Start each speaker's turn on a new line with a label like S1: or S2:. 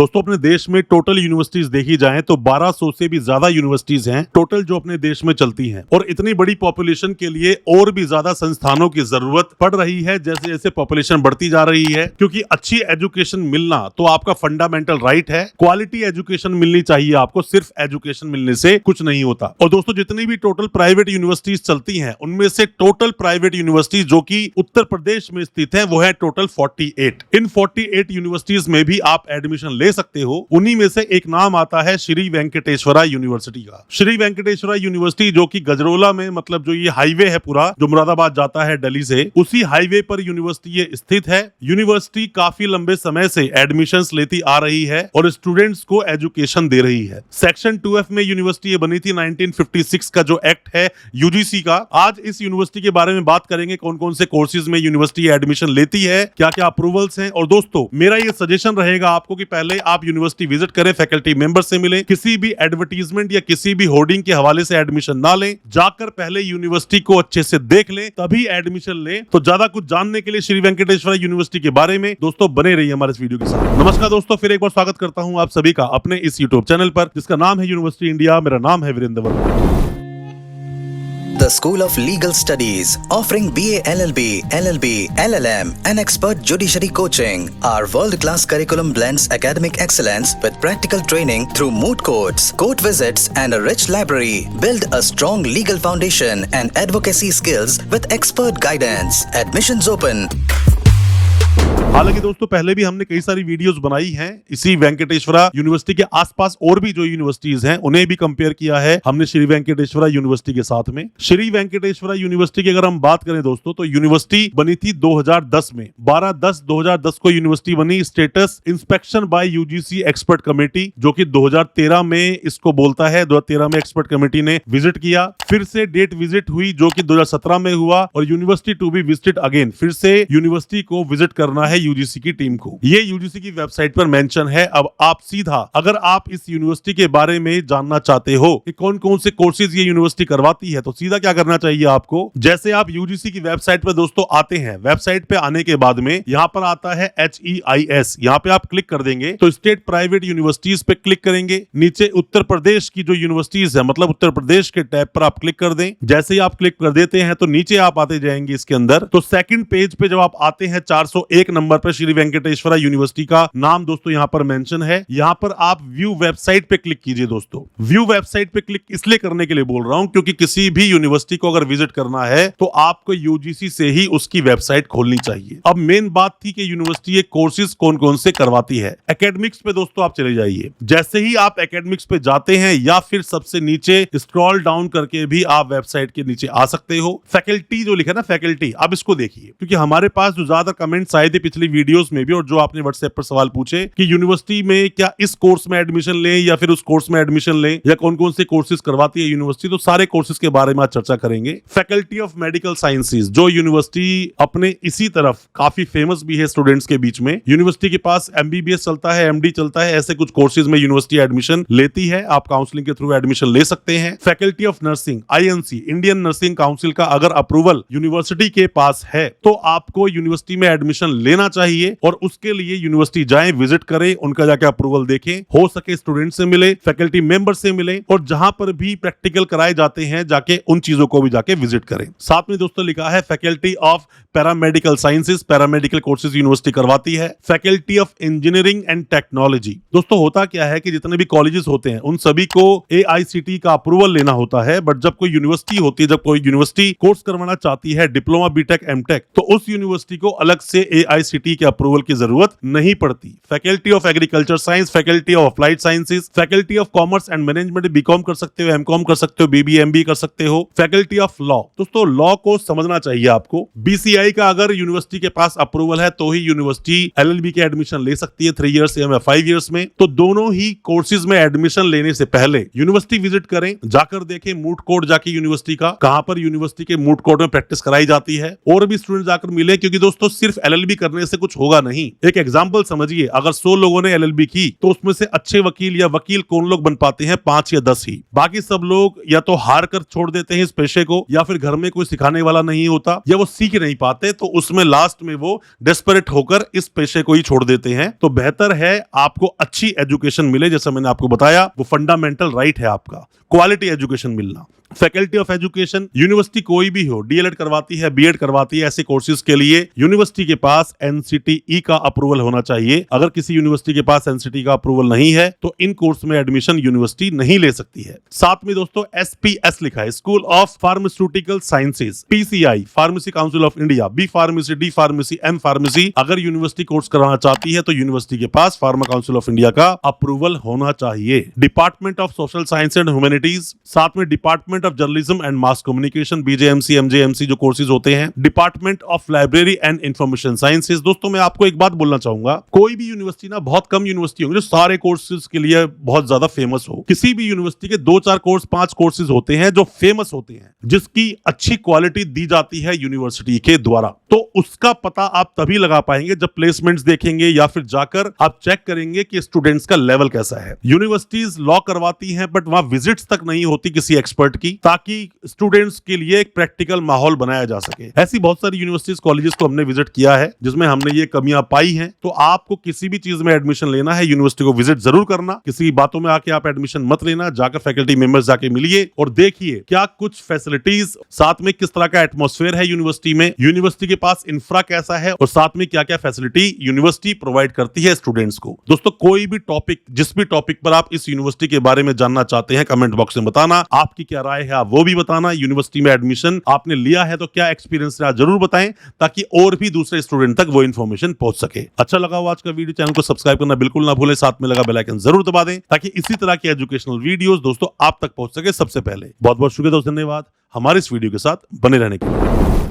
S1: दोस्तों अपने देश में टोटल यूनिवर्सिटीज देखी जाएं तो 1200 से भी ज्यादा यूनिवर्सिटीज हैं टोटल जो अपने देश में चलती हैं और इतनी बड़ी पॉपुलेशन के लिए और भी ज्यादा संस्थानों की जरूरत पड़ रही है जैसे जैसे पॉपुलेशन बढ़ती जा रही है, क्योंकि अच्छी एजुकेशन मिलना तो आपका फंडामेंटल राइट है। क्वालिटी एजुकेशन मिलनी चाहिए आपको, सिर्फ एजुकेशन मिलने से कुछ नहीं होता। और दोस्तों जितनी भी टोटल प्राइवेट यूनिवर्सिटीज चलती हैं उनमें से टोटल प्राइवेट यूनिवर्सिटीज जो कि उत्तर प्रदेश में स्थित है वो है टोटल 48। इन 48 यूनिवर्सिटीज में भी आप एडमिशन ले सकते हो। उन्हीं में से एक नाम आता है श्री वेंकटेश्वरा यूनिवर्सिटी का। श्री वेंकटेश्वरा यूनिवर्सिटी जो कि गजरोला में, मतलब जो ये हाईवे है पूरा जो मुरादाबाद जाता है दिल्ली से, उसी हाईवे पर यूनिवर्सिटी ये स्थित है। यूनिवर्सिटी काफी लंबे समय से एडमिशंस लेती आ रही है और स्टूडेंट्स को एजुकेशन दे रही है। सेक्शन 2F में यूनिवर्सिटी ये बनी थी 1956 का जो एक्ट है यूजीसी का। आज इस यूनिवर्सिटी के बारे में बात करेंगे, कौन कौन से कोर्सेज में यूनिवर्सिटी एडमिशन लेती है, क्या क्या अप्रूवल्स हैं। और दोस्तों मेरा ये सजेशन रहेगा आपको कि पहले आप यूनिवर्सिटी विजिट करें, फैकल्टी मेंबर से मिलें, किसी भी एडवर्टीजमेंट या किसी भी होर्डिंग के हवाले से एडमिशन ना लें, जाकर पहले यूनिवर्सिटी को अच्छे से देख लें तभी एडमिशन लें। तो ज्यादा कुछ जानने के लिए श्री वेंकटेश्वरा यूनिवर्सिटी के बारे में दोस्तों बने रहिए हमारे इस वीडियो के साथ। नमस्कार दोस्तों, फिर एक बार स्वागत करता हूं आप सभी का अपने इस यूट्यूब चैनल पर जिसका नाम है यूनिवर्सिटी इंडिया। मेरा नाम है Virendra Verma.
S2: The School of Legal Studies, offering BA LLB, LLB, LLM, and expert judiciary coaching. Our world-class curriculum blends academic excellence with practical training through moot courts, court visits, and a rich library. Build a strong legal foundation and advocacy skills with expert guidance. Admissions open.
S1: हालांकि दोस्तों पहले भी हमने कई सारी videos बनाई हैं इसी वेंकटेश्वरा यूनिवर्सिटी के आसपास और भी जो यूनिवर्सिटीज हैं उन्हें भी कंपेयर किया है हमने श्री वेंकटेश्वरा यूनिवर्सिटी के साथ में। श्री वेंकटेश्वरा यूनिवर्सिटी की अगर हम बात करें दोस्तों तो यूनिवर्सिटी बनी थी 2010 में। 12/10/2010 को यूनिवर्सिटी बनी। Status inspection bye UGC expert committee जो कि 2013 में इसको बोलता है। 2013 में एक्सपर्ट कमेटी ने विजिट किया, फिर से डेट विजिट हुई जो कि 2017 में हुआ और university to be visited again. फिर से यूनिवर्सिटी को विजिट करना है यूजीसी की टीम को। ये यूजीसी की वेबसाइट पर मेंशन है। अब आप सीधा अगर आप इस यूनिवर्सिटी के बारे में जानना चाहते हो कि कौन कौन से कोर्सेज ये यूनिवर्सिटी करवाती है तो सीधा क्या करना चाहिए आपको, जैसे आप यूजीसी की वेबसाइट पर दोस्तों आते हैं, वेबसाइट पे आने के बाद में यहाँ पर आता है HEIS, यहाँ पे आप क्लिक कर देंगे तो स्टेट प्राइवेट यूनिवर्सिटीज पे क्लिक करेंगे। नीचे उत्तर प्रदेश की जो यूनिवर्सिटीज है मतलब उत्तर प्रदेश के टैब पर आप क्लिक कर दें। जैसे ही आप क्लिक कर देते हैं तो नीचे आप आते जाएंगे इसके अंदर। तो सेकंड पेज पे जब आप आते हैं 401 नंबर पर श्री वेंकटेश्वरा यूनिवर्सिटी का नाम दोस्तों यहां पर मेंशन है। यहां पर आप व्यू वेबसाइट पे क्लिक कीजिए दोस्तों। व्यू वेबसाइट पे क्लिक इसलिए करने के लिए बोल रहा हूं क्योंकि किसी भी यूनिवर्सिटी को अगर विजिट करना है तो आपको यूजीसी से ही उसकी वेबसाइट खोलनी चाहिए। अब मेन बात थी कि यूनिवर्सिटी ये कोर्सेज कौन कौन से करवाती है। एकेडमिक्स पे दोस्तों आप चले जाइए। जैसे ही आप एकेडमिक्स पे जाते हैं या फिर सबसे नीचे स्क्रॉल डाउन करके भी आप वेबसाइट के नीचे आ सकते हो। फैकल्टी जो लिखा है ना, फैकल्टी, अब इसको देखिए क्योंकि हमारे पास जो ज्यादा कमेंट्स आए थे पिछली वीडियोस में भी और जो आपने व्हाट्सएप पर सवाल पूछे कि यूनिवर्सिटी में क्या इस कोर्स में एडमिशन लें या फिर उस कोर्स में एडमिशन लें या कौन कौन से कोर्सेज करवाती है यूनिवर्सिटी, तो सारे कोर्सेज के बारे में आज चर्चा करेंगे। फैकल्टी ऑफ मेडिकल साइंसेज जो यूनिवर्सिटी अपने इसी तरफ काफी फेमस भी है स्टूडेंट्स के बीच में। यूनिवर्सिटी के पास MBBS चलता है, MD चलता है, ऐसे कुछ कोर्सेज में यूनिवर्सिटी एडमिशन लेती है। आप काउंसलिंग के थ्रू एडमिशन ले सकते हैं। Faculty of nursing INC Indian nursing council का अगर अप्रूवल यूनिवर्सिटी के पास है तो आपको यूनिवर्सिटी में एडमिशन लेना चाहिए और उसके लिए यूनिवर्सिटी जाएं, विजिट करें, उनका जाके अप्रूवल देखें, हो सके स्टूडेंट से मिले, फैकल्टी मेंबर से मिले और जहां पर भी प्रैक्टिकल कराए जाते हैं जाके उन चीजों को भी जाके विजिट करें। साथ में दोस्तों लिखा है faculty of paramedical sciences, paramedical courses university करवाती है। Faculty of engineering and technology, दोस्तों होता क्या है कि जितने भी कॉलेजेस होते हैं उन सभी को AICTE का अप्रूवल लेना होता है, बट जब कोई यूनिवर्सिटी होती है, जब कोई यूनिवर्सिटी कोर्स करवाना चाहती है डिप्लोमा BTech MTech, तो उस यूनिवर्सिटी को अलग से AICTE के अप्रूवल की जरूरत नहीं पड़ती। Faculty of agriculture science, faculty of applied sciences, faculty of commerce and management, BCom कर सकते हो, MCom कर सकते हो, BBA MBA कर सकते हो। फैकल्टी ऑफ लॉ, दोस्तों लॉ को समझना चाहिए आपको। BCI का अगर यूनिवर्सिटी के पास अप्रूवल है तो ही यूनिवर्सिटी LLB के एडमिशन ले सकती है 3 इयर्स या 5 इयर्स में। तो दोनों ही कोर्सेज में एडमिशन लेने से पहले यूनिवर्सिटी विजिट करें, जाकर देखें मूट कोर्ट जाके यूनिवर्सिटी का कहां पर यूनिवर्सिटी के मूट कोर्ट में प्रैक्टिस कराई जाती है और भी स्टूडेंट जाकर मिले, क्योंकि दोस्तों सिर्फ LLB करने से कुछ होगा नहीं। एक एग्जाम्पल समझिए, अगर 100 लोगों ने LLB की तो उसमें से अच्छे वकील या वकील कौन लोग बन पाते हैं? 5 या 10 ही। बाकी सब लोग या तो हार कर छोड़ देते हैं इस पेशे को, या फिर घर में कोई सिखाने वाला नहीं होता, या वो सीख नहीं पाते, तो उसमें लास्ट में वो डेस्परेट होकर इस पेशे को ही छोड़ देते हैं। तो बेहतर है आपको अच्छी एजुकेशन मिले, जैसा मैंने आपको बताया, वो फंडामेंटल राइट है आपका, क्वालिटी एजुकेशन मिलना। फैकल्टी ऑफ एजुकेशन, यूनिवर्सिटी कोई भी हो, DLED करवाती है, BEd करवाती है, ऐसे कोर्सेज के लिए यूनिवर्सिटी के पास NCTE का अप्रूवल होना चाहिए। अगर किसी यूनिवर्सिटी के पास NCTE का अप्रूवल नहीं है तो इन कोर्स में एडमिशन यूनिवर्सिटी नहीं ले सकती है। साथ में दोस्तों SPS लिखा है, school of pharmaceutical sciences, PCI, pharmacy council of India, B pharmacy, D pharmacy, M pharmacy. अगर यूनिवर्सिटी कोर्स कराना चाहती है तो यूनिवर्सिटी के पास फार्मा काउंसिल ऑफ इंडिया का अप्रूवल होना चाहिए। Department of social science and humanities, साथ में department of journalism and mass communication, BJMC, MJMC जो कोर्सेज होते हैं। Department of library and information sciences. दोस्तों मैं आपको एक बात बोलना चाहूंगा, कोई भी यूनिवर्सिटी ना, बहुत कम यूनिवर्सिटी होंगे जो सारे कोर्सेज के लिए बहुत ज्यादा फेमस हो। किसी भी यूनिवर्सिटी के 2-4 कोर्स, 5 कोर्सेज होते हैं जो फेमस होते हैं, जिसकी अच्छी क्वालिटी दी जाती है यूनिवर्सिटी के द्वारा। तो उसका पता आप तभी लगा पाएंगे जब प्लेसमेंट्स देखेंगे या फिर जाकर आप चेक करेंगे कि स्टूडेंट्स का लेवल कैसा है। यूनिवर्सिटीज लॉ करवाती हैं बट वहां विजिट्स तक नहीं होती किसी एक्सपर्ट की, ताकि स्टूडेंट्स के लिए एक प्रैक्टिकल माहौल बनाया जा सके। ऐसी बहुत सारी यूनिवर्सिटीज, कॉलेजेस को हमने विजिट किया है जिसमें हमने ये कमियां पाई हैं। तो आपको किसी भी चीज में एडमिशन लेना है, यूनिवर्सिटी को विजिट जरूर करना। किसी बातों में आके आप एडमिशन मत लेना, जाकर फैकल्टी मेंबर्स जाके मिलिए और देखिए क्या कुछ फैसिलिटीज, साथ में किस तरह का एटमॉस्फेयर है यूनिवर्सिटी में, यूनिवर्सिटी के पास इंफ्रा कैसा है, और साथ में क्या क्या फैसिलिटी यूनिवर्सिटी प्रोवाइड करती है स्टूडेंट्स को। दोस्तों कोई भी टॉपिक, जिस भी टॉपिक पर आप इस यूनिवर्सिटी के बारे में जानना चाहते हैं, कमेंट बॉक्स में बताना। आपकी क्या राय है आप वो भी बताना। यूनिवर्सिटी में एडमिशन आपने लिया है तो क्या एक्सपीरियंस रहा जरूर बताएं, ताकि और भी दूसरे स्टूडेंट तक वो इन्फॉर्मेशन पहुंच सके। अच्छा लगा हो आज का वीडियो, चैनल को सब्सक्राइब करना बिल्कुल ना भूलें, साथ में लगा बेल आइकन जरूर दबा दें ताकि इसी तरह की एजुकेशनल वीडियोस दोस्तों आप तक पहुंच सके सबसे पहले। बहुत बहुत शुक्रिया दोस्तों, धन्यवाद हमारे इस वीडियो के साथ बने रहने के लिए।